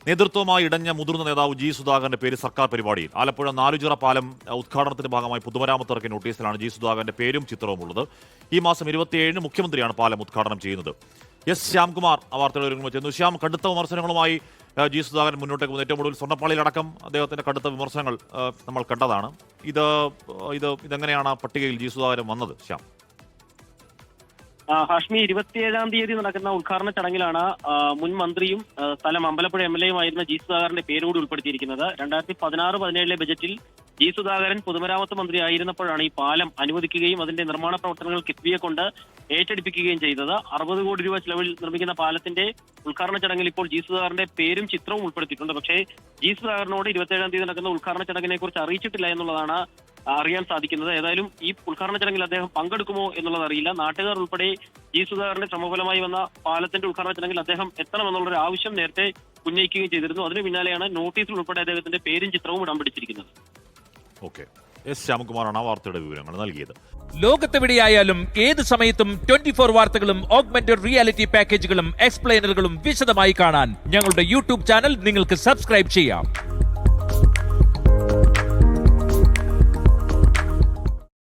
നേതൃത്വവുമായി ഇടഞ്ഞ മുതിർന്ന നേതാവ് ജി സുധാകരന്റെ പേര് സർക്കാർ പരിപാടിയിൽ. ആലപ്പുഴ നാലുചിറ പാലം ഉദ്ഘാടനത്തിന്റെ ഭാഗമായി പൊതുമരാമത്ത് ഇറക്കിയ നോട്ടീസിലാണ് ജി സുധാകരന്റെ പേരും ചിത്രവും ഉള്ളത്. ഈ മാസം 27-ന് മുഖ്യമന്ത്രിയാണ് പാലം ഉദ്ഘാടനം ചെയ്യുന്നത്. എസ് ശ്യാംകുമാർ വാർത്തകൾ ഒരുങ്ങുമ്പോൾ ശ്യാം, കടുത്ത വിമർശനങ്ങളുമായി ജി സുധാകരൻ മുന്നോട്ടേക്ക് പോകുന്നു. ഏറ്റവും കൂടുതൽ സ്വർണ്ണപ്പാളിയിലടക്കം അദ്ദേഹത്തിന്റെ കടുത്ത വിമർശനങ്ങൾ നമ്മൾ കണ്ടതാണ്. ഇതെങ്ങനെയാണ് പട്ടികയിൽ ജി സുധാകരൻ വന്നത് ശ്യാം? ഹാഷ്മി, 27-ാം തീയതി നടക്കുന്ന ഉദ്ഘാടന ചടങ്ങിലാണ് മുൻ മന്ത്രിയും സ്ഥലം അമ്പലപ്പുഴ MLA-യുമായിരുന്ന ജി സുധാകരന്റെ പേരുകൂടി ഉൾപ്പെടുത്തിയിരിക്കുന്നത്. 2016-17 ബജറ്റിൽ ജി സുധാകരൻ പൊതുമരാമത്ത് മന്ത്രി ആയിരുന്നപ്പോഴാണ് ഈ പാലം അനുവദിക്കുകയും അതിന്റെ നിർമ്മാണ പ്രവർത്തനങ്ങൾ കിഫ്ബിയെ കൊണ്ട് ഏറ്റെടുപ്പിക്കുകയും ചെയ്തത്. 60 കോടി രൂപ ചെലവിൽ നിർമ്മിക്കുന്ന പാലത്തിന്റെ ഉദ്ഘാടന ചടങ്ങിൽ ഇപ്പോൾ ജി സുധാകരന്റെ പേരും ചിത്രവും ഉൾപ്പെടുത്തിയിട്ടുണ്ട്. പക്ഷേ ജി സുധാകരനോട് 27-ാം തീയതി നടക്കുന്ന ഉദ്ഘാടന ചടങ്ങിനെ കുറിച്ച് അറിയിച്ചിട്ടില്ല എന്നുള്ളതാണ് അറിയാൻ സാധിക്കുന്നത്. ഏതായാലും ഈ ഉദ്ഘാടന ചടങ്ങിൽ അദ്ദേഹം പങ്കെടുക്കുമോ എന്നുള്ളത് അറിയില്ല. നാട്ടുകാർ ഉൾപ്പെടെ ജി സുധാകരന്റെ ശ്രമഫലമായി വന്ന പാലത്തിന്റെ ഉദ്ഘാടന ചടങ്ങിൽ അദ്ദേഹം എത്തണമെന്നുള്ളൊരു ആവശ്യം നേരത്തെ ഉന്നയിക്കുകയും ചെയ്തിരുന്നു. അതിന് പിന്നാലെയാണ് നോട്ടീസിൽ ഉൾപ്പെടെ അദ്ദേഹത്തിന്റെ പേരും ചിത്രവും ഇടം പിടിച്ചിരിക്കുന്നത്. എസ് ശ്യാമകുമാറാണ് വാർത്തയുടെ വിവരങ്ങൾ നൽകിയത്. ലോകത്തെവിടെയായാലും ഏത് സമയത്തും 24 വാർത്തകളും ഓഗ്മെന്റഡ് റിയാലിറ്റി പാക്കേജുകളും എക്സ്പ്ലെയിനറുകളും വിശദമായി കാണാൻ ഞങ്ങളുടെ യൂട്യൂബ് ചാനൽ നിങ്ങൾക്ക് സബ്സ്ക്രൈബ് ചെയ്യാം.